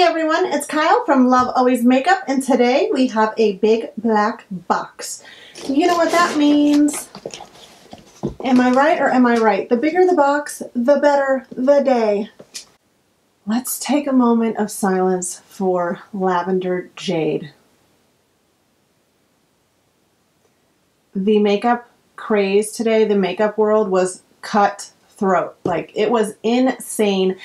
everyone, it's Kyle from Love Always Makeup, and today we have a big black box. You know what that means. Am I right or am I right? The bigger the box, the better the day. Let's take a moment of silence for Lavender Jade. The makeup craze today, the makeup world was cutthroat. Like, it was insane.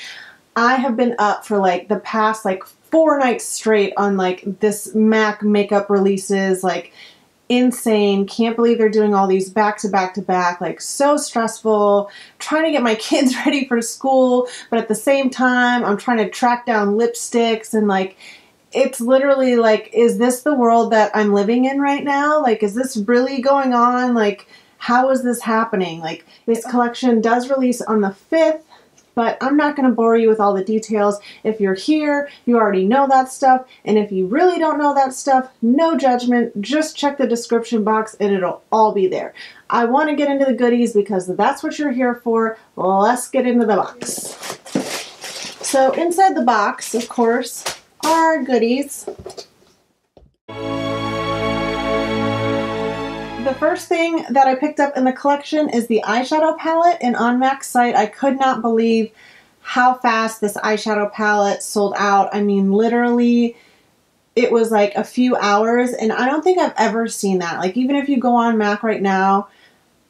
I have been up for like the past 4 nights straight on like this MAC makeup releases, like insane. Can't believe they're doing all these back to back to back, like so stressful. Trying to get my kids ready for school, but at the same time I'm trying to track down lipsticks, and like it's literally like, is this the world that I'm living in right now? Like, is this really going on? Like, how is this happening? Like, this collection does release on the 5th. But I'm not going to bore you with all the details. If you're here, you already know that stuff. And if you really don't know that stuff, no judgment. Just check the description box and it'll all be there. I want to get into the goodies because that's what you're here for. Let's get into the box. So inside the box, of course, are goodies. The first thing that I picked up in the collection is the eyeshadow palette, and on MAC's site I could not believe how fast this eyeshadow palette sold out. I mean, literally it was like a few hours, and I don't think I've ever seen that. Like, even if you go on MAC right now,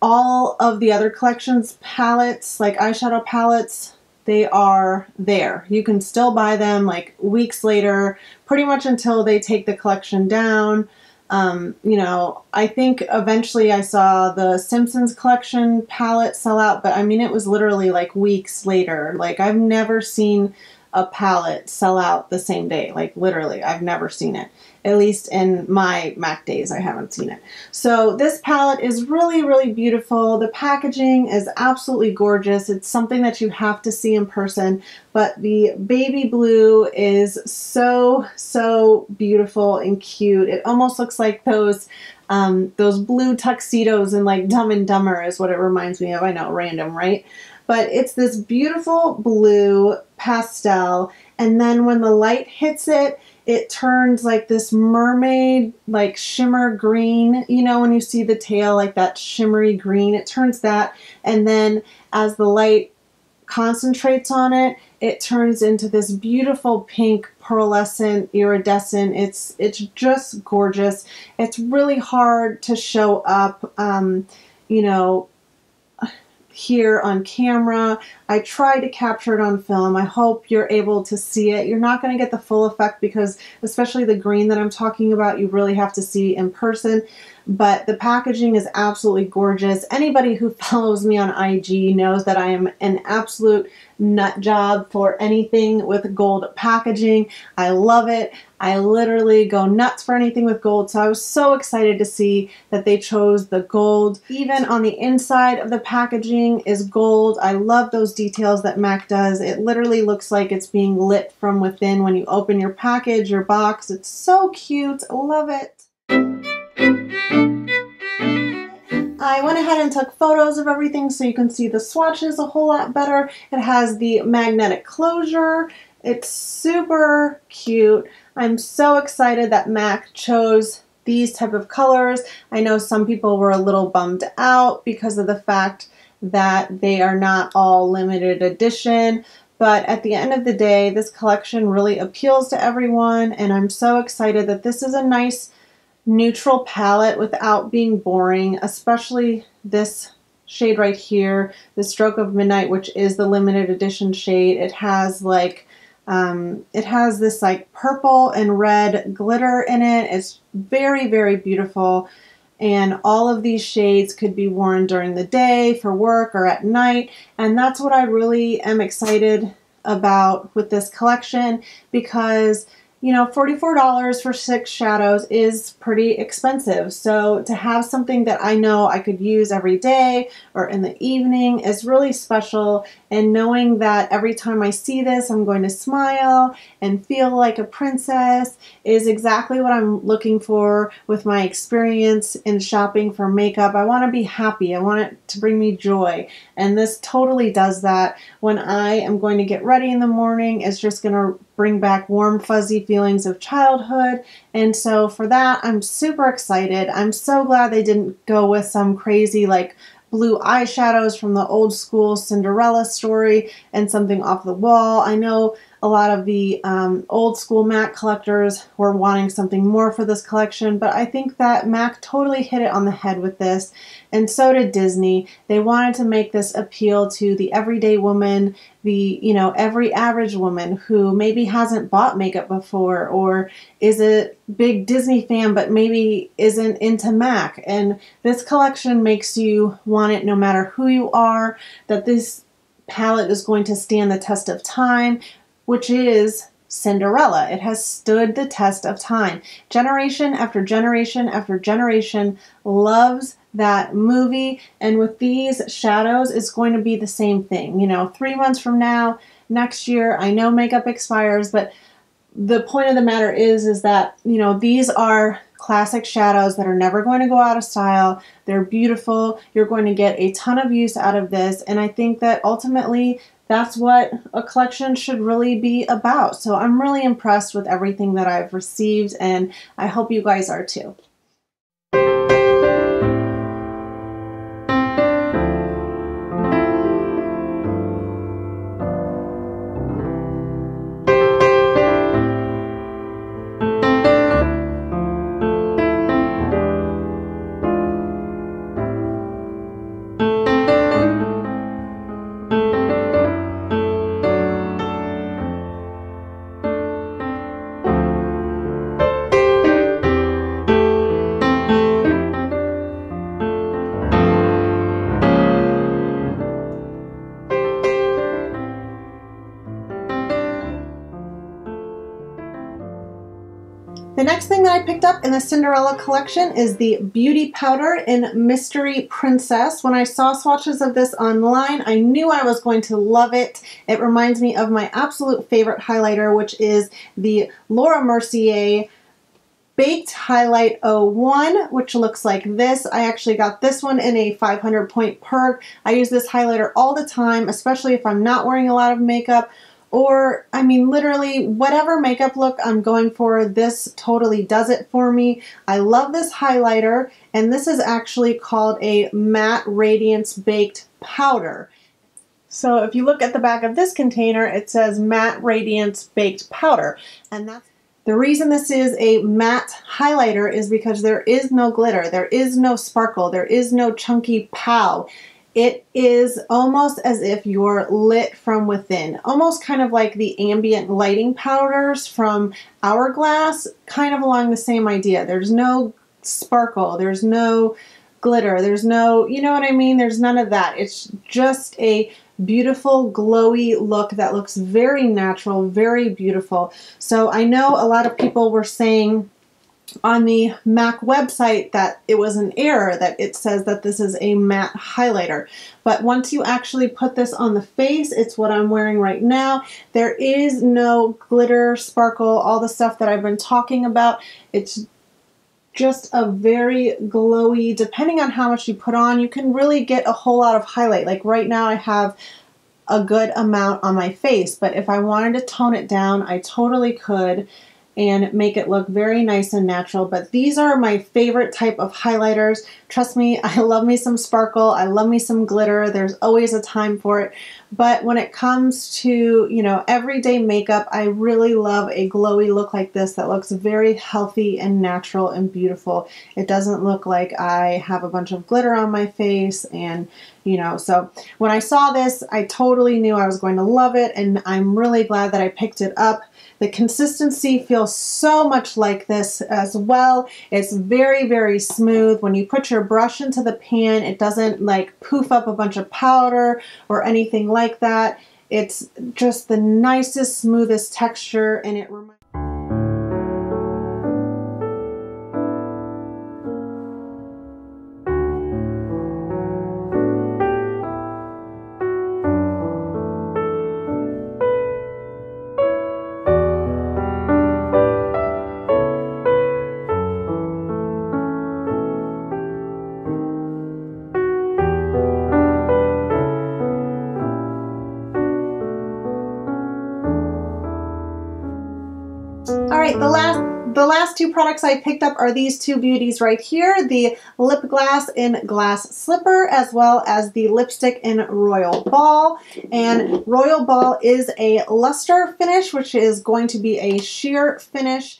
all of the other collections palettes, like eyeshadow palettes, they are there. You can still buy them like weeks later, pretty much until they take the collection down. You know, I think eventually I saw the Simpsons collection palette sell out, but I mean, it was literally like weeks later. Like, I've never seen a palette sell out the same day. Like, literally, I've never seen it. At least in my MAC days, I haven't seen it. So this palette is really, really beautiful. The packaging is absolutely gorgeous. It's something that you have to see in person, but the baby blue is so, so beautiful and cute. It almost looks like those blue tuxedos in like Dumb and Dumber is what it reminds me of. I know, random, right? But it's this beautiful blue pastel, and then when the light hits it, it turns like this mermaid, like shimmer green. You know, when you see the tail, like that shimmery green, it turns that. And then as the light concentrates on it, it turns into this beautiful pink, pearlescent, iridescent. It's just gorgeous. It's really hard to show up, you know, here on camera. I tried to capture it on film. I hope you're able to see it. You're not going to get the full effect because, especially the green that I'm talking about, you really have to see in person. But the packaging is absolutely gorgeous. Anybody who follows me on IG knows that I am an absolute nut job for anything with gold packaging. I love it. I literally go nuts for anything with gold, so I was so excited to see that they chose the gold. Even on the inside of the packaging is gold. I love those details that MAC does. It literally looks like it's being lit from within when you open your package, your box. It's so cute. I love it. I went ahead and took photos of everything so you can see the swatches a whole lot better. It has the magnetic closure. It's super cute. I'm so excited that MAC chose these type of colors. I know some people were a little bummed out because of the fact that they are not all limited edition, but at the end of the day, this collection really appeals to everyone, and I'm so excited that this is a nice neutral palette without being boring, especially this shade right here, the Stroke of Midnight, which is the limited edition shade. It has like it has this like purple and red glitter in it. It's very, very beautiful, and all of these shades could be worn during the day for work or at night, and that's what I really am excited about with this collection, because you know, $44 for 6 shadows is pretty expensive. So to have something that I know I could use every day or in the evening is really special. And knowing that every time I see this, I'm going to smile and feel like a princess is exactly what I'm looking for with my experience in shopping for makeup. I want to be happy. I want it to bring me joy. And this totally does that. When I am going to get ready in the morning, it's just going to bring back warm, fuzzy feelings of childhood. And so for that, I'm super excited. I'm so glad they didn't go with some crazy like blue eyeshadows from the old school Cinderella story and something off the wall. I know a lot of the old school MAC collectors were wanting something more for this collection, but I think that MAC totally hit it on the head with this, and so did Disney. They wanted to make this appeal to the everyday woman, the, you know, every average woman who maybe hasn't bought makeup before or is a big Disney fan but maybe isn't into MAC. And this collection makes you want it no matter who you are, that this palette is going to stand the test of time, which is Cinderella. It has stood the test of time. Generation after generation after generation loves that movie, and with these shadows, it's going to be the same thing. You know, 3 months from now, next year, I know makeup expires, but the point of the matter is that, you know, these are classic shadows that are never going to go out of style. They're beautiful. You're going to get a ton of use out of this, and I think that ultimately that's what a collection should really be about. So I'm really impressed with everything that I've received, and I hope you guys are too. The next thing that I picked up in the Cinderella collection is the Beauty Powder in Mystery Princess. When I saw swatches of this online, I knew I was going to love it. It reminds me of my absolute favorite highlighter, which is the Laura Mercier Baked Highlight 01, which looks like this. I actually got this one in a 500 point perk. I use this highlighter all the time, especially if I'm not wearing a lot of makeup, or, I mean, literally whatever makeup look I'm going for, this totally does it for me. I love this highlighter, and this is actually called a Matte Radiance Baked Powder. So if you look at the back of this container, it says Matte Radiance Baked Powder, and that's the reason this is a matte highlighter is because there is no glitter, there is no sparkle, there is no chunky pow. It is almost as if you're lit from within, almost kind of like the ambient lighting powders from Hourglass, kind of along the same idea. There's no sparkle, there's no glitter, there's no, you know what I mean? There's none of that. It's just a beautiful, glowy look that looks very natural, very beautiful. So I know a lot of people were saying on the MAC website that it was an error, that it says that this is a matte highlighter. But once you actually put this on the face, it's what I'm wearing right now. There is no glitter, sparkle, all the stuff that I've been talking about. It's just a very glowy, depending on how much you put on, you can really get a whole lot of highlight. Like right now I have a good amount on my face, but if I wanted to tone it down, I totally could and make it look very nice and natural. But these are my favorite type of highlighters. Trust me, I love me some sparkle. I love me some glitter. There's always a time for it. But when it comes to, you know, everyday makeup, I really love a glowy look like this that looks very healthy and natural and beautiful. It doesn't look like I have a bunch of glitter on my face, and you know, so when I saw this, I totally knew I was going to love it, and I'm really glad that I picked it up. The consistency feels so much like this as well. It's very, very smooth. When you put your brush into the pan, it doesn't like poof up a bunch of powder or anything like that. It's just the nicest, smoothest texture, and it reminds last two products I picked up are these two beauties right here, the lip glass in Glass Slipper, as well as the lipstick in Royal Ball. And Royal Ball is a luster finish, which is going to be a sheer finish.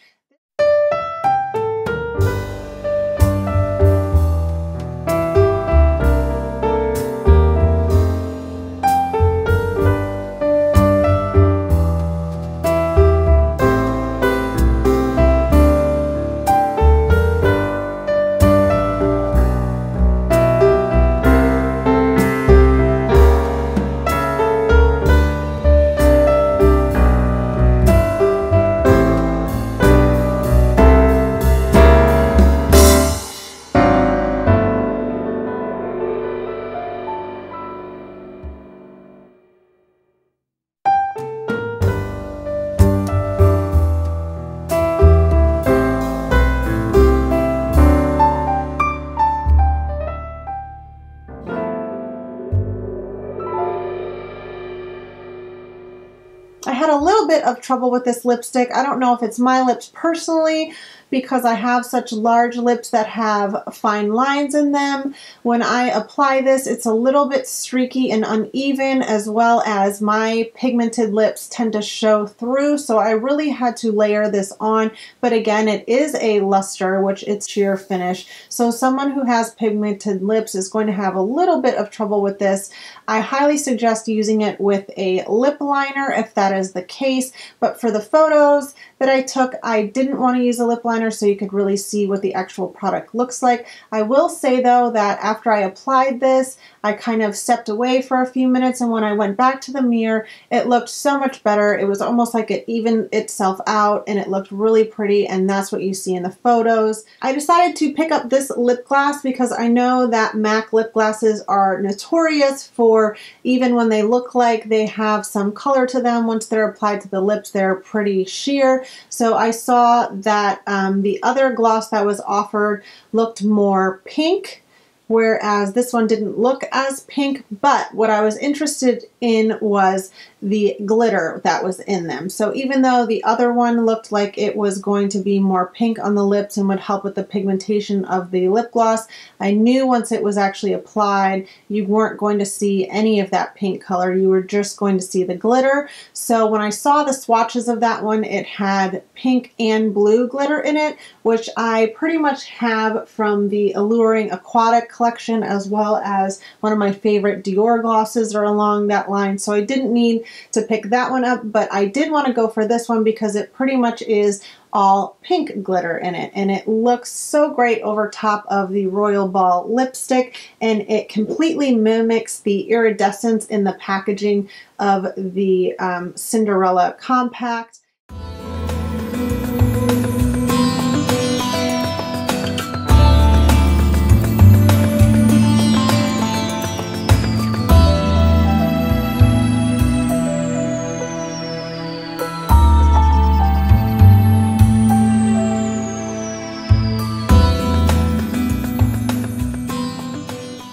I had a little bit of trouble with this lipstick. I don't know if it's my lips personally, because I have such large lips that have fine lines in them. When I apply this, it's a little bit streaky and uneven, as well as my pigmented lips tend to show through, so I really had to layer this on. But again, it is a luster, which it's sheer finish, so someone who has pigmented lips is going to have a little bit of trouble with this. I highly suggest using it with a lip liner if that is the case, but for the photos that I took, I didn't want to use a lip liner so you could really see what the actual product looks like. I will say though that after I applied this, I kind of stepped away for a few minutes, and when I went back to the mirror, it looked so much better. It was almost like it evened itself out, and it looked really pretty, and that's what you see in the photos. I decided to pick up this lip gloss because I know that MAC lip glosses are notorious for, even when they look like they have some color to them, once they're applied to the lips, they're pretty sheer. So I saw that the other gloss that was offered looked more pink, whereas this one didn't look as pink, but what I was interested in was the glitter that was in them. So even though the other one looked like it was going to be more pink on the lips and would help with the pigmentation of the lip gloss, I knew once it was actually applied, you weren't going to see any of that pink color. You were just going to see the glitter. So when I saw the swatches of that one, it had pink and blue glitter in it, which I pretty much have from the Alluring Aquatic collection, as well as one of my favorite Dior glosses are along that line. So I didn't need to pick that one up, but I did want to go for this one because it pretty much is all pink glitter in it, and it looks so great over top of the Royal Ball lipstick, and it completely mimics the iridescence in the packaging of the Cinderella compact.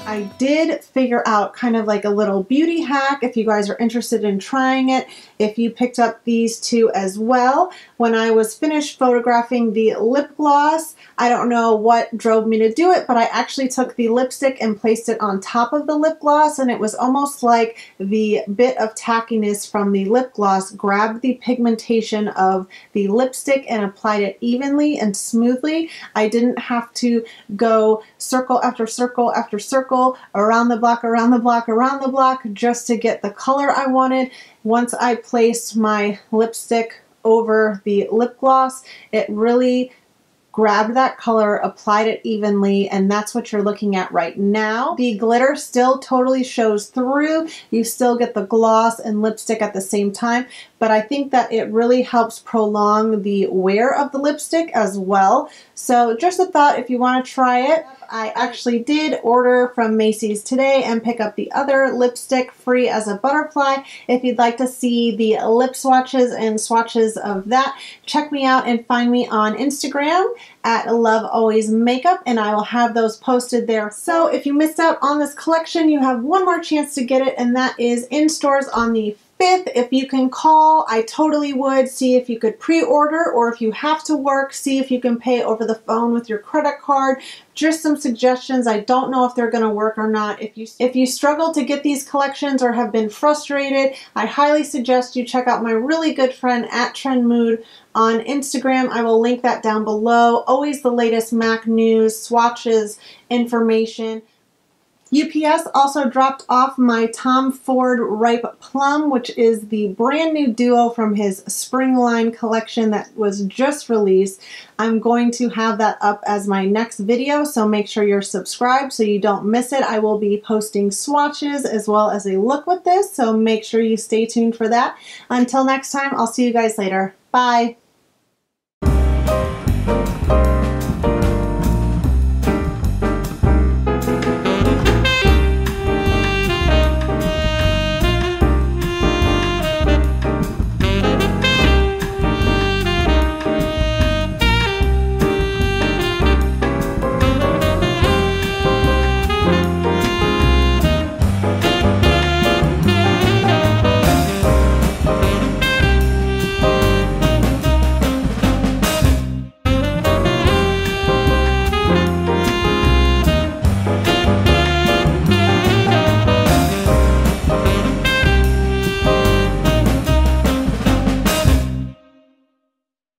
I did figure out kind of like a little beauty hack if you guys are interested in trying it, if you picked up these two as well. When I was finished photographing the lip gloss, I don't know what drove me to do it, but I actually took the lipstick and placed it on top of the lip gloss, and it was almost like the bit of tackiness from the lip gloss grabbed the pigmentation of the lipstick and applied it evenly and smoothly. I didn't have to go circle after circle after circle, around the block, around the block, around the block, just to get the color I wanted. Once I placed my lipstick over the lip gloss, it really grabbed that color, applied it evenly, and that's what you're looking at right now. The glitter still totally shows through. You still get the gloss and lipstick at the same time, but I think that it really helps prolong the wear of the lipstick as well. So just a thought if you want to try it. I actually did order from Macy's today and pick up the other lipstick free as a butterfly. If you'd like to see the lip swatches and swatches of that, check me out and find me on Instagram at Love Always Makeup, and I will have those posted there. So if you missed out on this collection, you have one more chance to get it, and that is in stores on the 5th, if you can call, I totally would. See if you could pre-order, or if you have to work, see if you can pay over the phone with your credit card. Just some suggestions. I don't know if they're going to work or not. If you struggle to get these collections or have been frustrated, I highly suggest you check out my really good friend at Trend Mood on Instagram. I will link that down below. Always the latest MAC news, swatches, information. UPS also dropped off my Tom Ford Ripe Plum, which is the brand new duo from his spring line collection that was just released. I'm going to have that up as my next video, so make sure you're subscribed so you don't miss it. I will be posting swatches as well as a look with this, so make sure you stay tuned for that. Until next time, I'll see you guys later. Bye!